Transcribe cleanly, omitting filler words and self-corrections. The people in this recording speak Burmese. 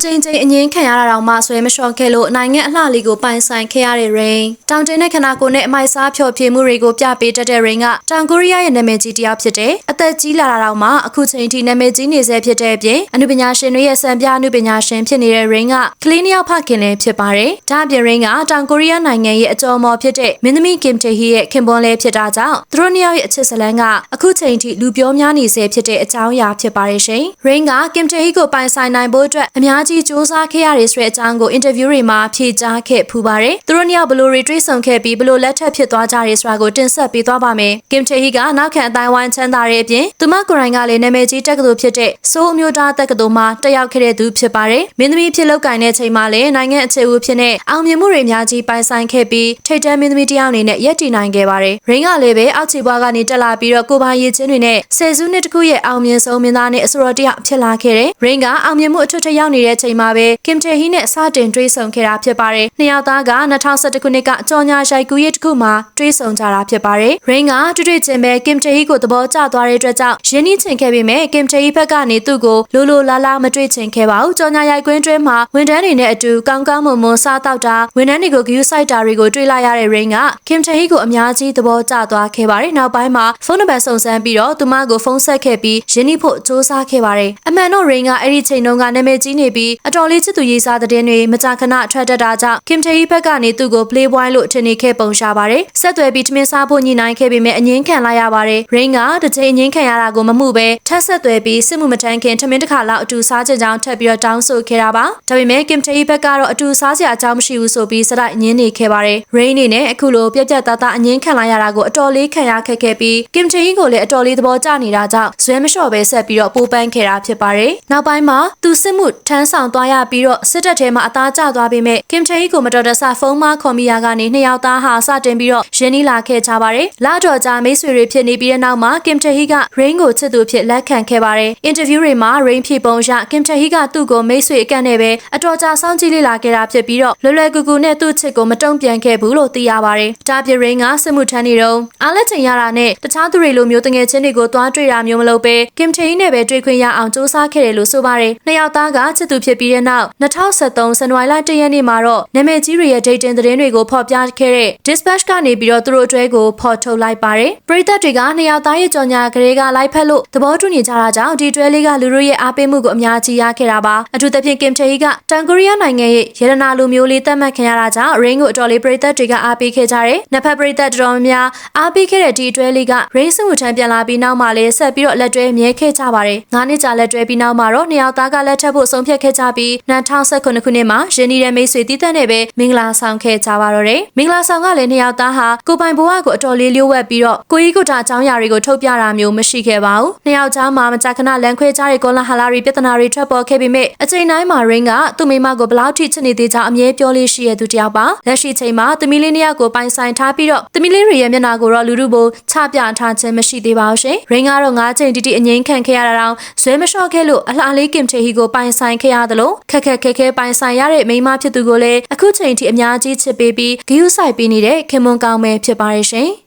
ချိန်ချိန်အငင်းခံရတာတောင်မှဆွဲမလျှော့ခဲ့လို့နိုင်ငံအလှလေးကိုပိုင်ဆိုင်ခဲ့ရတဲ့ရိန်တောင်တင်းတဲ့ခနာကိုနဲ့အမိုက်စားဖျော်ဖြေမှုတွေကိုပြပေးတတ်တဲ့ရိန်ကတောင်ကိုရီးယားရဲ့နာမည်ကြီးတယောက်ဖြစ်တဲ့အသက်ကြီးလာတာတောင်မှအခုချိန်ထိနာမည်ကြီးနေဆဲဖြစ်တဲ့အပြင်အနုပညာရှင်တွေရဲ့စံပြအနုပညာရှင်ဖြစ်နေတဲ့ရိန်ကကလေးနှစ်ယောက်ဖခင်လည်းဖြစ်ပါတယ်။ဒါ့အပြင်ရိန်ကတောင်ကိုရီးယားနိုင်ငံရဲ့အကျော်မော်ဖြစ်တဲ့မင်းသမီးကင်တေဟီရဲ့ခင်ပွန်းလည်းဖြစ်တာကြောင့်သူတို့နှစ်ယောက်ရဲ့အချစ်ဇလန်းကအခုချိန်ထိလူပြောများနေဆဲဖြစ်တဲ့အကြောင်းအရာဖြစ်ပါတယ်ရှင်။ရိန်ကကင်တေဟီကိုပိုင်ဆိုင်နိုင်ဖို့အတွက်အများကြီးစူးစမ်းခဲ့ရတယ်ဆိုတဲ့အကြောင်းကိုအင်တာဗျူးတွေမှာဖြေကြားခဲ့ဖူးပါတယ်။သူတို့နှစ်ယောက်ဘလို့တွေတွေ့ဆုံခဲ့ပြီးဘလို့လက်ထပ်ဖြစ်သွားကြရဲဆိုတာကိုတင်ဆက်ပေးသွားပါမယ်။ကင်တေဟီကနောက်ခံအတိုင်းဝိုင်းချမ်းသာတဲ့အပြင်သူမကိုယ်တိုင်ကလည်းနာမည်ကြီးတက္ကသိုလ်ဖြစ်တဲ့ဆိုးအမျိုးသားတက္ကသိုလ်မှာတက်ရောက်ခဲ့တဲ့သူဖြစ်ပါတယ်။မင်းသမီးဖြစ်လောက်ကင်တဲ့ချိန်မှာလည်းနိုင်ငံအခြေဦးဖြစ်တဲ့အောင်မြင်မှုတွေအများကြီးပိုင်ဆိုင်ခဲ့ပြီးထိပ်တန်းမင်းသမီးတယောက်အနေနဲ့ရပ်တည်နိုင်ခဲ့ပါတယ်။ရိန်ကလည်းပဲအောက်ခြေဘွားကနေတက်လာပြီးတော့ကိုပိုင်ရည်ချင်းတွေနဲ့ဆယ်စုနှစ်တခုရဲ့အောင်မြင်ဆုံးမင်းသားနဲ့အဆိုတော်တယောက်ဖြစ်လာခဲ့တဲ့ရိန်ကအောင်မြင်မှုအထွတ်ထရောက်နေတဲ့ချိန်မှာပဲကင်တေဟီနဲ့စတင်တွေ့ဆုံခဲ့တာဖြစ်ပါတယ်။နှစ်ယောက်သားက2011ခုနှစ်ကကြော်ညာရိုက်ကူးရေးတစ်ခုမှာတွေ့ဆုံကြတာဖြစ်ပါတယ်။ရိန်ကတွေ့ချင်းပဲကင်တေဟီကိုသဘောကျသွားတဲ့အတွက်ကြောင့်ရင်းနှီးချင်ခဲ့ပေမဲ့ကင်တေဟီဘက်ကနေသူ့ကိုလိုလာမတွေ့ချင်ခဲ့ပါဘူး။ကြော်ညာရိုက်ကွင်းတွင်းမှာဝန်ထမ်းတွေနဲ့အတူကောင်းမွန်စားတောက်တာဝန်ထမ်းတွေကိုဂရုစိုက်တာတွေကိုတွေ့လိုက်ရတဲ့ရိန်ကကင်တေဟီကိုအများကြီးသဘောကျသွားခဲ့ပါတယ်။နောက်ပိုင်းမှာဖုန်းနံပါတ်စုံစမ်းပြီးတော့သူမကိုဖုန်းဆက်ခဲ့ပြီးရင်းနှီးဖို့စူးစမ်းခဲ့ပါတယ်။အမှန်တော့ရိန်ကအဲ့ဒီချိန်တုန်းကနာမည်ကြီးနေပြီးအတော်လေးချစ်သူရေးစားတဲ့တွေမကြာခဏထွက်တတ်တာကြောင့်ကင်တေဟီဘက်ကနေသူ့ကို Playboy လို့ထင်နေခဲ့ပုံရှာပါတယ်။ဆက်သွယ်ပြီးထမင်းစားဖို့ညှိနှိုင်းခဲ့ပေမဲ့အငင်းခံလိုက်ရပါတယ်။ရိန်ကတစ်ချိန်အငင်းခံရတာကိုမမှုပဲထပ်ဆက်သွယ်ပြီးစစ်မှုမထမ်းခင်ထမင်းတစ်ခါလောက်အတူစားကြကြောင်းထပ်ပြီးတော့တောင်းဆိုခဲ့တာပါ။ဒါပေမဲ့ကင်တေဟီဘက်ကတော့အတူစားစရာအကြောင်းမရှိဘူးဆိုပြီးစတိုက်ညင်းနေခဲ့ပါတယ်။ရိန်အနေနဲ့အခုလိုပြက်သားအငင်းခံလိုက်ရတာကိုအတော်လေးခံရခဲ့ပြီးကင်တေဟီကိုလည်းအတော်လေးသဘောကျနေတာကြောင့်ဇွဲမလျှော့ပဲဆက်ပြီးတော့ပိုးပန်းခဲ့တာဖြစ်ပါတယ်။နောက်ပိုင်းမှာသူစစ်မှုထမ်းဆောင်သွားရပြီးတော့စစ်တပ်ထဲမှာအသားကျသွားပေမဲ့ကင်တေဟီကိုမတော်တဆဖုန်းမခေါ်မိရာကနေနှစ်ယောက်သားဟာစတင်ပြီးတော့ရင်းနှီးလာခဲ့ကြပါတယ်။လာတော်ကြာမိတ်ဆွေတွေဖြစ်နေပြီးတဲ့နောက်မှာကင်တေဟီကရိန်ကိုချစ်သူဖြစ်လက်ခံခဲ့ပါတယ်။အင်တာဗျူးတွေမှာရိန်ဖြေပုံရကင်တေဟီကသူ့ကိုမိတ်ဆွေအကန့်နဲ့ပဲအတော်ကြာစောင့်ကြည့်လေ့လာခဲ့တာဖြစ်ပြီးတော့လွယ်ကူနဲ့သူ့ချစ်ကိုမတုံ့ပြန်ခဲ့ဘူးလို့သိရပါတယ်။ဒါပြရိန်ကစစ်မှုထမ်းနေတော့အားလက်ချိန်ရတာနဲ့တခြားသူတွေလိုမျိုးတငယ်ချင်းတွေကိုသွားတွေ့တာမျိုးမလုပ်ပဲကင်တေဟီနဲ့ပဲတွေ့ခွင့်ရအောင်စူးစမ်းခဲ့တယ်လို့ဆိုပါတယ်။နှစ်ယောက်သားကချစ်သူဖြစ်ပြီးတဲ့နောက်2013ဇန်နဝါရီလ1ရက်နေ့မှာတော့နာမည်ကြီးတွေရဲ့ dating သတင်းတွေကိုဖော်ပြခဲ့တဲ့ Dispatch ကနေပြီးတော့သူတို့အတွဲကိုဖော်ထုတ်လိုက်ပါတယ်။ပရိသတ်တွေကနှစ်ယောက်သားရဲ့ကြော်ညာကလေးကလိုက်ဖက်လို့သဘောတူနေကြတာကြောင့်ဒီတွဲလေးကလူတို့ရဲ့အားပေးမှုကိုအများကြီးရခဲ့တာပါ။အထူးသဖြင့်ကင်တေဟီကတောင်ကိုရီးယားနိုင်ငံရဲ့ရတနာလူမျိုးလေးသတ်မှတ်ခံရတာကြောင့်ရိန်ကိုအတော်လေးပရိသတ်တွေကအားပေးခဲ့ကြတယ်။နှစ်ဖက်ပရိသတ်တော်များအားပေးခဲ့တဲ့ဒီတွဲလေးကရိန်စစ်မှုထမ်းပြန်လာပြီးနောက်မှာလည်းဆက်ပြီးတော့လက်တွဲမြဲခဲ့ကြပါတယ်။9နှစ်ကြာလက်တွဲပြီးနောက်မှာတော့နှစ်ယောက်သားကလက်ထပ်ဖို့ဆုံးဖြတ်ခဲ့ကြပြီး2019ခုနှစ်မှာရင်းနှီးတဲ့မိတ်ဆွေတည်တဲ့နဲ့ပဲမင်္ဂလာဆောင်ခဲ့ကြပါတော့တယ်။မင်္ဂလာဆောင်ကလည်းနှစ်ယောက်သားဟာကိုပိုင်ဘဝကိုအတော်လေးလျှို့ဝှက်ပြီးတော့ကိုကြီးကိုတာအကြောင်းအရာတွေကိုထုတ်ပြတာမျိုးမရှိခဲ့ပါဘူး။နှစ်ယောက်ကြားမှာမကြာခဏလန်ခွဲကြတဲ့ကောလာဟလာတွေပြဿနာတွေထွက်ပေါ်ခဲ့ပေမဲ့အချိန်တိုင်းမှာရိန်ကသူ့မိမကိုဘလောက်ထိချစ်နေသေးကြောင်းအမြဲပြောလေးရှိရသူတယောက်ပါ။လက်ရှိချိန်မှာသမီးလေးနှစ်ယောက်ကိုပိုင်ဆိုင်ထားပြီးတော့သမီးလေးတွေရဲ့မျက်နှာကိုတော့လူတို့ဘို့ချပြထားခြင်းမရှိသေးပါဘူးရှင်။ရိန်ကတော့9ချိန်တိအငင်းခံခဲ့ရတာတောင်ဇွဲမလျှော့ခဲ့လို့အလှလေးကင်တေဟီကိုပိုင်ဆိုင်ခဲ့ရတယ်လို့ခက်ခဲပိုင်ဆိုင်ရတဲ့မိန်းမဖြစ်သူကိုလည်းအခုချိန်ထိအများကြီးချစ်ပေးပြီးဂရုစိုက်ပေးနေတဲ့ခင်မွန်ကောင်းပဲဖြစ်ပါရဲ့ရှင်။